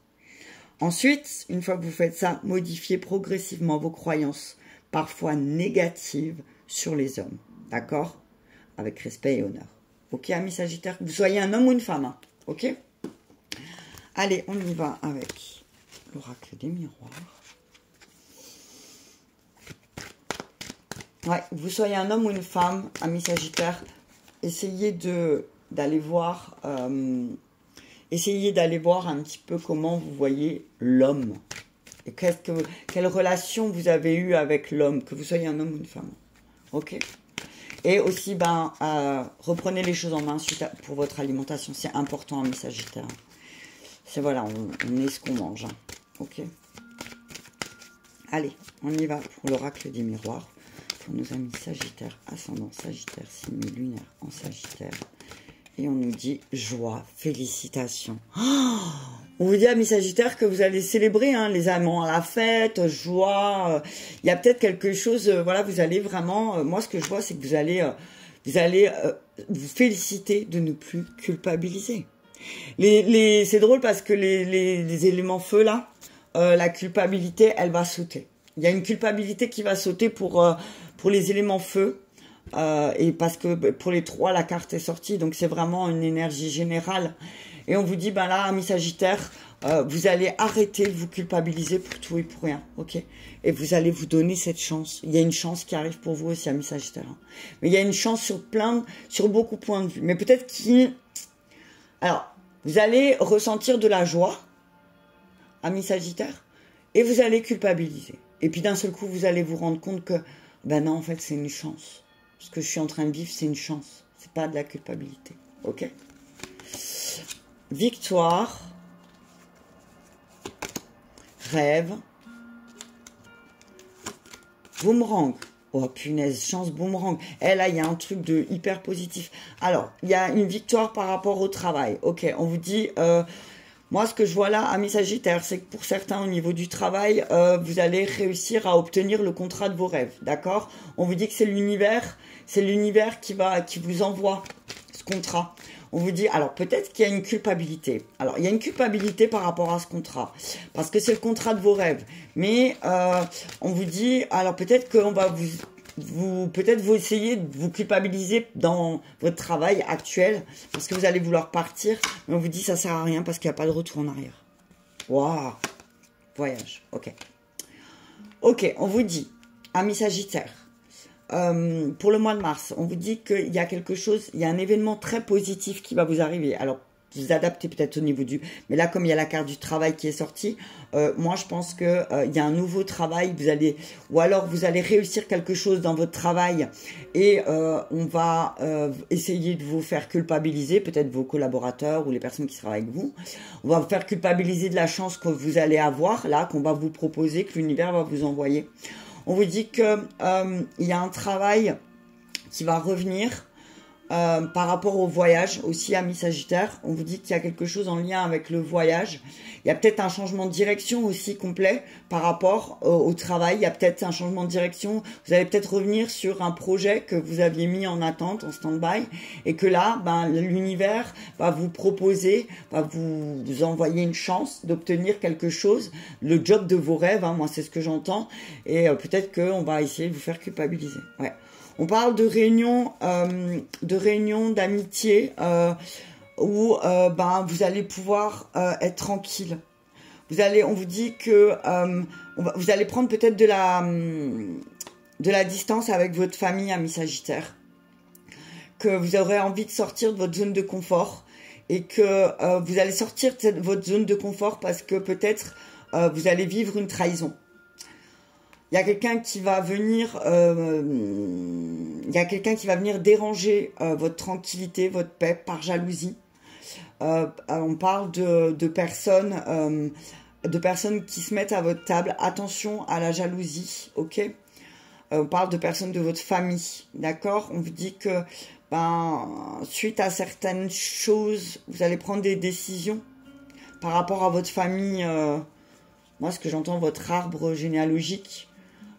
Ensuite, une fois que vous faites ça, modifiez progressivement vos croyances, parfois négatives, sur les hommes, d'accord? Avec respect et honneur. Ok, amis Sagittaire, que vous soyez un homme ou une femme, hein, ok? Allez, on y va avec l'oracle des miroirs. Ouais, que vous soyez un homme ou une femme, amis Sagittaire, essayez d'aller voir, un petit peu comment vous voyez l'homme. Et quelle relation vous avez eue avec l'homme, que vous soyez un homme ou une femme. Ok. Et aussi, reprenez les choses en main pour votre alimentation. C'est important, amis Sagittaire. C'est voilà, on est ce qu'on mange. Hein. Ok. Allez, on y va pour l'oracle des miroirs. Pour nos amis Sagittaire, ascendant Sagittaire, signe lunaire en Sagittaire. Et on nous dit joie, félicitations. Oh, on vous dit, amis Sagittaire, que vous allez célébrer hein, les amants à la fête, joie. Il y a peut-être quelque chose, voilà, vous allez vraiment... moi, ce que je vois, c'est que vous allez vous féliciter de ne plus culpabiliser. C'est drôle parce que les éléments feu, là, la culpabilité, elle va sauter. Il y a une culpabilité qui va sauter pour les éléments feu. Et parce que pour les trois, la carte est sortie. Donc, c'est vraiment une énergie générale. Et on vous dit, ben là, amis Sagittaire, vous allez arrêter de vous culpabiliser pour tout et pour rien. Ok? Et vous allez vous donner cette chance. Il y a une chance qui arrive pour vous aussi, amis Sagittaire. Mais il y a une chance sur beaucoup de points de vue. Mais peut-être alors, vous allez ressentir de la joie, amis Sagittaire, et vous allez culpabiliser. Et puis d'un seul coup, vous allez vous rendre compte que, ben non, en fait, c'est une chance. Ce que je suis en train de vivre, c'est une chance. C'est pas de la culpabilité. Ok? Victoire. Rêve. Boomerang. Oh punaise, chance boomerang. Eh là, il y a un truc de hyper positif. Alors, il y a une victoire par rapport au travail. Ok, on vous dit... moi, ce que je vois là, amis Sagittaire, c'est que pour certains, au niveau du travail, vous allez réussir à obtenir le contrat de vos rêves, d'accord? On vous dit que c'est l'univers qui vous envoie ce contrat. On vous dit, alors peut-être qu'il y a une culpabilité. Alors, il y a une culpabilité par rapport à ce contrat, parce que c'est le contrat de vos rêves. Mais on vous dit, alors peut-être qu'on va peut-être vous essayez de vous culpabiliser dans votre travail actuel parce que vous allez vouloir partir, mais on vous dit ça sert à rien parce qu'il n'y a pas de retour en arrière. Waouh, voyage, ok. Ok, on vous dit, amis Sagittaire, pour le mois de mars, on vous dit qu'il y a quelque chose, il y a un événement très positif qui va vous arriver. Alors, vous adaptez peut-être au niveau du... Mais là, comme il y a la carte du travail qui est sortie, moi, je pense que il y a un nouveau travail. Ou alors, vous allez réussir quelque chose dans votre travail et on va essayer de vous faire culpabiliser, peut-être vos collaborateurs ou les personnes qui travaillent avec vous. On va vous faire culpabiliser de la chance que vous allez avoir, là, qu'on va vous proposer, que l'univers va vous envoyer. On vous dit que il y a un travail qui va revenir. Par rapport au voyage, aussi amis Sagittaire, on vous dit qu'il y a quelque chose en lien avec le voyage. Il y a peut-être un changement de direction aussi complet par rapport au travail. Il y a peut-être un changement de direction. Vous allez peut-être revenir sur un projet que vous aviez mis en attente, en stand-by, et que là, ben, l'univers va vous proposer, va vous envoyer une chance d'obtenir quelque chose, le job de vos rêves. Hein, moi, c'est ce que j'entends. Et peut-être qu'on va essayer de vous faire culpabiliser. Ouais. On parle de réunions d'amitié où ben, vous allez pouvoir être tranquille. on vous dit que vous allez prendre peut-être de la distance avec votre famille, amis Sagittaire. Que vous aurez envie de sortir de votre zone de confort et que vous allez sortir de votre zone de confort parce que peut-être vous allez vivre une trahison. Il y a quelqu'un qui va venir, déranger votre tranquillité, votre paix par jalousie. On parle de personnes qui se mettent à votre table. Attention à la jalousie, ok? On parle de personnes de votre famille, d'accord? On vous dit que suite à certaines choses, vous allez prendre des décisions par rapport à votre famille. Moi, ce que j'entends, votre arbre généalogique,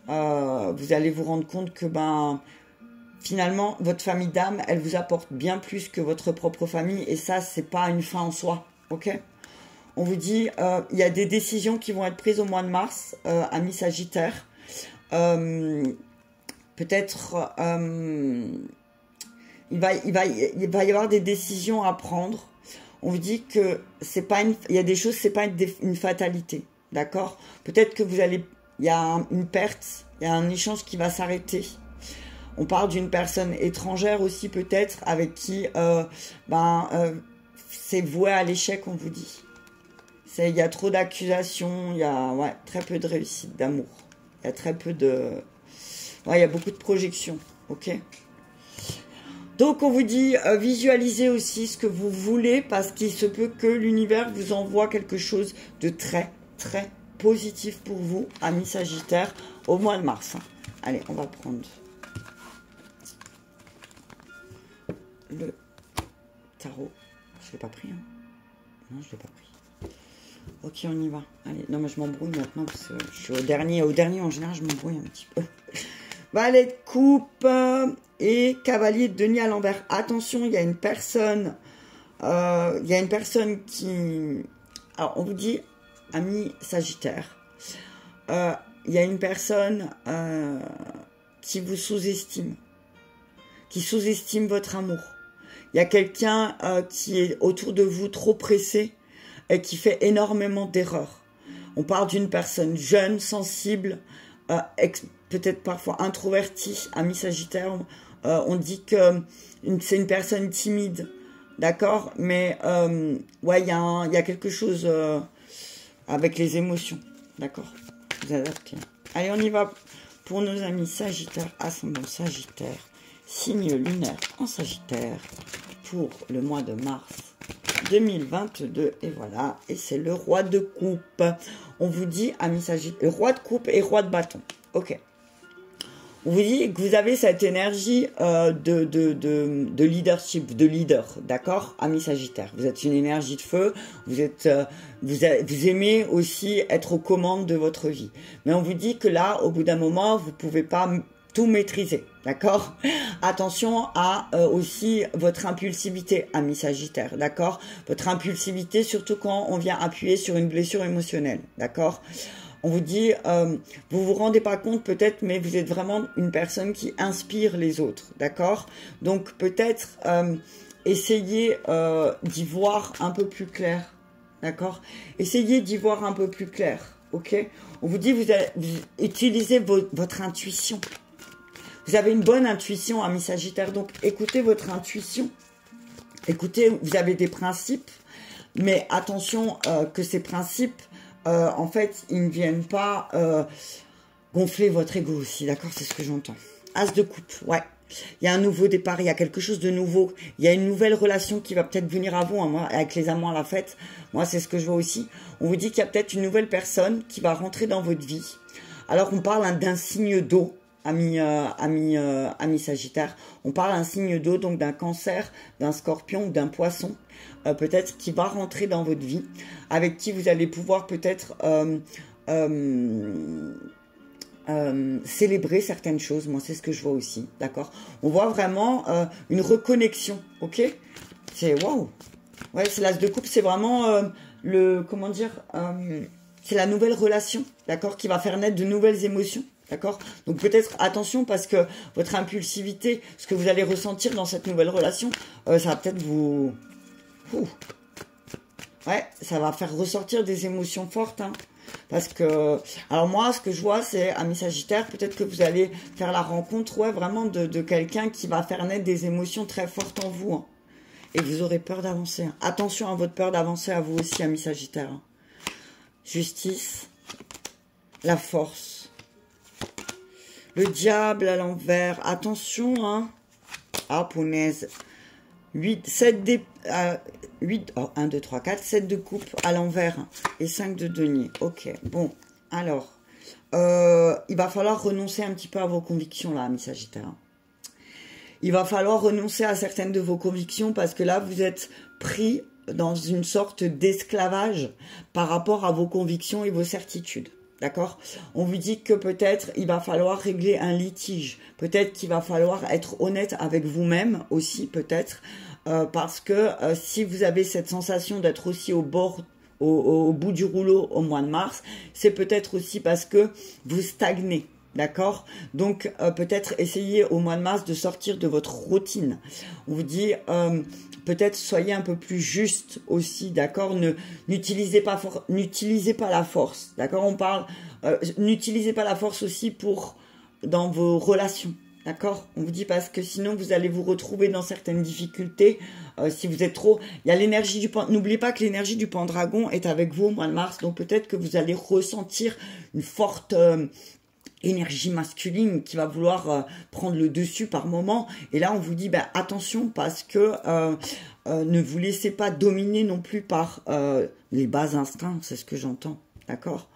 vous allez vous rendre compte que finalement, votre famille d'âme, elle vous apporte bien plus que votre propre famille. Et ça, c'est pas une fin en soi, ok? On vous dit, il y a des décisions qui vont être prises au mois de mars, amis Sagittaire. Peut-être... il va y avoir des décisions à prendre. On vous dit que il y a des choses, c'est pas une fatalité, d'accord? Peut-être que il y a une perte, il y a un échange qui va s'arrêter. On parle d'une personne étrangère aussi peut-être avec qui, c'est voué à l'échec, on vous dit. Il y a trop d'accusations, il y a très peu de réussite d'amour. Il y a très peu de, il y a beaucoup de projections, ok? Donc, on vous dit, visualisez aussi ce que vous voulez parce qu'il se peut que l'univers vous envoie quelque chose de très, très positif pour vous, amis Sagittaire, au mois de mars. Allez, on va prendre le tarot. Je ne l'ai pas pris, hein? Non, je ne l'ai pas pris. Ok, on y va. Allez, non, mais je m'embrouille maintenant parce que je suis au dernier. Au dernier, en général, je m'embrouille un petit peu. Valet de coupe et cavalier de denier à l'envers. Attention, il y a une personne qui... Alors, on vous dit, ami Sagittaire, il y a une personne qui vous sous-estime, qui sous-estime votre amour. Il y a quelqu'un qui est autour de vous trop pressé et qui fait énormément d'erreurs. On parle d'une personne jeune, sensible, peut-être parfois introvertie, ami Sagittaire. On dit que c'est une personne timide, d'accord? Mais il y a quelque chose avec les émotions, d'accord? Vous adaptez. Allez, on y va pour nos amis Sagittaire, ascendant Sagittaire, signe lunaire en Sagittaire pour le mois de mars 2022. Et voilà, et c'est le roi de coupe. On vous dit, amis Sagittaire, roi de coupe et roi de bâton. Ok. On vous dit que vous avez cette énergie de leadership, de leader, d'accord, amis Sagittaire. Vous êtes une énergie de feu, vous aimez aussi être aux commandes de votre vie. Mais on vous dit que là, au bout d'un moment, vous pouvez pas tout maîtriser, d'accord? Attention à aussi votre impulsivité, amis Sagittaire, d'accord? Votre impulsivité, surtout quand on vient appuyer sur une blessure émotionnelle, d'accord? On vous dit, vous vous rendez pas compte peut-être, mais vous êtes vraiment une personne qui inspire les autres, d'accord? Donc peut-être essayez d'y voir un peu plus clair, d'accord? Essayez d'y voir un peu plus clair, ok? On vous dit, vous utilisez votre intuition. Vous avez une bonne intuition, amis Sagittaire, donc écoutez votre intuition. Écoutez, vous avez des principes, mais attention que ces principes, en fait, ils ne viennent pas gonfler votre ego aussi, d'accord? C'est ce que j'entends. As de coupe, ouais. Il y a un nouveau départ, il y a quelque chose de nouveau. Il y a une nouvelle relation qui va peut-être venir à vous, hein, moi, avec les amants à la fête. Moi, c'est ce que je vois aussi. On vous dit qu'il y a peut-être une nouvelle personne qui va rentrer dans votre vie. Alors, on parle d'un signe d'eau, amis Sagittaire. On parle d'un signe d'eau, donc d'un Cancer, d'un Scorpion ou d'un Poisson. Peut-être qui va rentrer dans votre vie, avec qui vous allez pouvoir peut-être célébrer certaines choses. Moi, c'est ce que je vois aussi, d'accord? On voit vraiment une reconnexion, ok? C'est waouh! Ouais, c'est l'as de coupe, c'est vraiment comment dire, c'est la nouvelle relation, d'accord? Qui va faire naître de nouvelles émotions. D'accord? Donc peut-être attention parce que votre impulsivité, ce que vous allez ressentir dans cette nouvelle relation, ça va peut-être vous Ouais, ça va faire ressortir des émotions fortes, hein. Parce que, alors moi, ce que je vois, c'est, amis Sagittaire, peut-être que vous allez faire la rencontre, ouais, vraiment de quelqu'un qui va faire naître des émotions très fortes en vous, hein. Et vous aurez peur d'avancer, hein. Attention à votre peur d'avancer à vous aussi, amis Sagittaire, hein. Justice, la force, le diable à l'envers, attention, hein. Ah, punaise. 8, 7 des... 8, oh, 1, 2, 3, 4, 7 de coupe à l'envers et 5 de denier. Ok, bon, alors, il va falloir renoncer un petit peu à vos convictions, là, amis Sagittaire. Il va falloir renoncer à certaines de vos convictions parce que là, vous êtes pris dans une sorte d'esclavage par rapport à vos convictions et vos certitudes. D'accord? On vous dit que peut-être il va falloir régler un litige. Peut-être qu'il va falloir être honnête avec vous-même aussi, peut-être. Parce que si vous avez cette sensation d'être aussi au bord, au bout du rouleau au mois de mars, c'est peut-être aussi parce que vous stagnez. D'accord? Donc, peut-être essayez au mois de mars de sortir de votre routine. On vous dit, peut-être soyez un peu plus juste aussi, d'accord? N'utilisez pas la force, d'accord? On parle, n'utilisez pas la force aussi dans vos relations, d'accord? On vous dit parce que sinon vous allez vous retrouver dans certaines difficultés. Si vous êtes trop, il y a l'énergie du n'oubliez pas que l'énergie du Pendragon est avec vous au mois de mars, donc peut-être que vous allez ressentir une forte énergie masculine qui va vouloir prendre le dessus par moment. Et là, on vous dit, ben, attention parce que ne vous laissez pas dominer non plus par les bas instincts, c'est ce que j'entends, d'accord?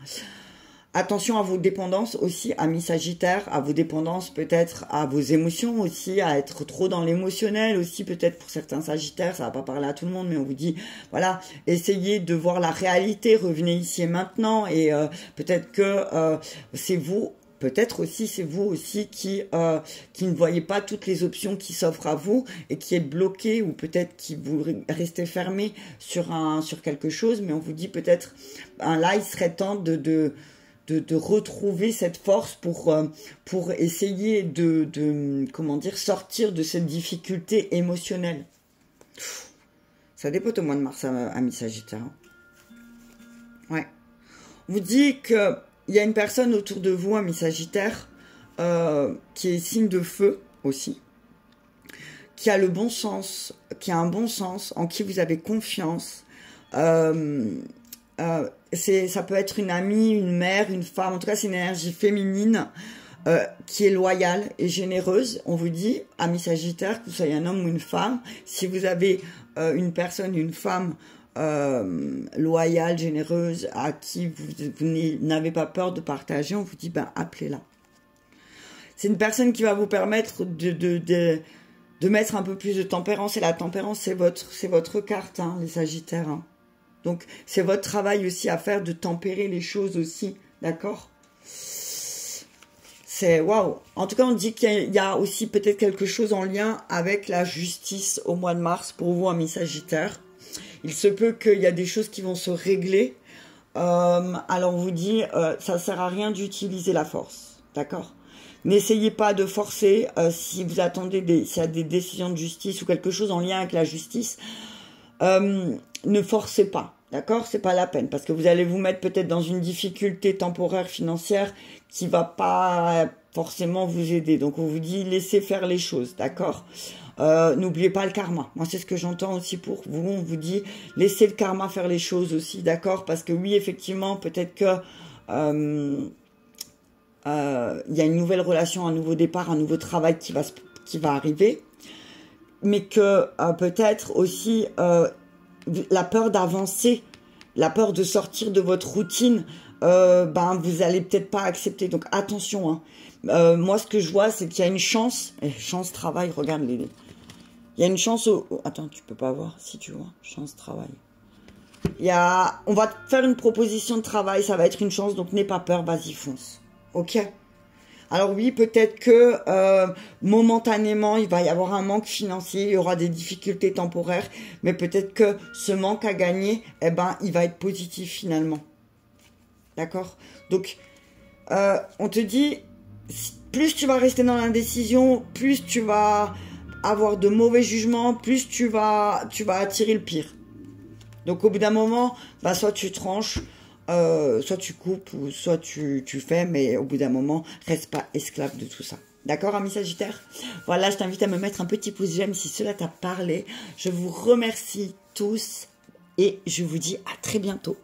Attention à vos dépendances aussi, amis Sagittaire, à vos dépendances peut-être, à vos émotions aussi, à être trop dans l'émotionnel aussi, peut-être pour certains Sagittaires, ça va pas parler à tout le monde, mais on vous dit, voilà, essayez de voir la réalité, revenez ici et maintenant, et peut-être que c'est vous. Peut-être aussi, c'est vous aussi qui ne voyez pas toutes les options qui s'offrent à vous et qui êtes bloqué ou peut-être qui vous restez fermé sur quelque chose. Mais on vous dit peut-être, là, il serait temps de retrouver cette force pour essayer comment dire, sortir de cette difficulté émotionnelle. Ça dépote au mois de mars, amis Sagittaire. Ouais. On vous dit que il y a une personne autour de vous, ami Sagittaire, qui est signe de feu aussi, qui a le bon sens, qui a un bon sens, en qui vous avez confiance. Ça peut être une amie, une mère, une femme, en tout cas c'est une énergie féminine qui est loyale et généreuse. On vous dit, ami Sagittaire, que vous soyez un homme ou une femme, si vous avez une personne, une femme, loyale, généreuse, à qui vous n'avez pas peur de partager, on vous dit, ben, appelez-la. C'est une personne qui va vous permettre de mettre un peu plus de tempérance, et la tempérance, c'est votre carte, hein, les Sagittaires, hein. Donc, c'est votre travail aussi à faire de tempérer les choses aussi, d'accord? C'est waouh. En tout cas, on dit qu'il y a aussi peut-être quelque chose en lien avec la justice au mois de mars pour vous, amis Sagittaire. Il se peut qu'il y a des choses qui vont se régler. Alors on vous dit, ça ne sert à rien d'utiliser la force, d'accord? N'essayez pas de forcer si vous attendez s'il y a des décisions de justice ou quelque chose en lien avec la justice. Ne forcez pas, d'accord? C'est pas la peine parce que vous allez vous mettre peut-être dans une difficulté temporaire financière qui va pas forcément vous aider. Donc on vous dit, laissez faire les choses, d'accord? N'oubliez pas le karma. Moi, c'est ce que j'entends aussi pour vous. On vous dit, laissez le karma faire les choses aussi, d'accord? Parce que oui, effectivement, peut-être que il y a une nouvelle relation, un nouveau départ, un nouveau travail qui va arriver. Mais que peut-être aussi la peur d'avancer, la peur de sortir de votre routine, ben vous allez peut-être pas accepter. Donc attention, hein. Moi, ce que je vois, c'est qu'il y a une chance. Chance travail, regarde les... Il y a une chance attends, tu peux pas voir, si tu vois. Chance travail. On va te faire une proposition de travail, ça va être une chance, donc n'aie pas peur, vas-y, fonce. Ok? Alors oui, peut-être que momentanément, il va y avoir un manque financier, il y aura des difficultés temporaires, mais peut-être que ce manque à gagner, eh ben, il va être positif finalement. D'accord? Donc, on te dit, plus tu vas rester dans l'indécision, plus tu vas avoir de mauvais jugements, plus tu vas attirer le pire. Donc au bout d'un moment, bah, soit tu tranches, soit tu coupes, ou soit tu fais, mais au bout d'un moment, reste pas esclave de tout ça. D'accord, amis Sagittaires? Voilà, je t'invite à me mettre un petit pouce j'aime si cela t'a parlé. Je vous remercie tous et je vous dis à très bientôt.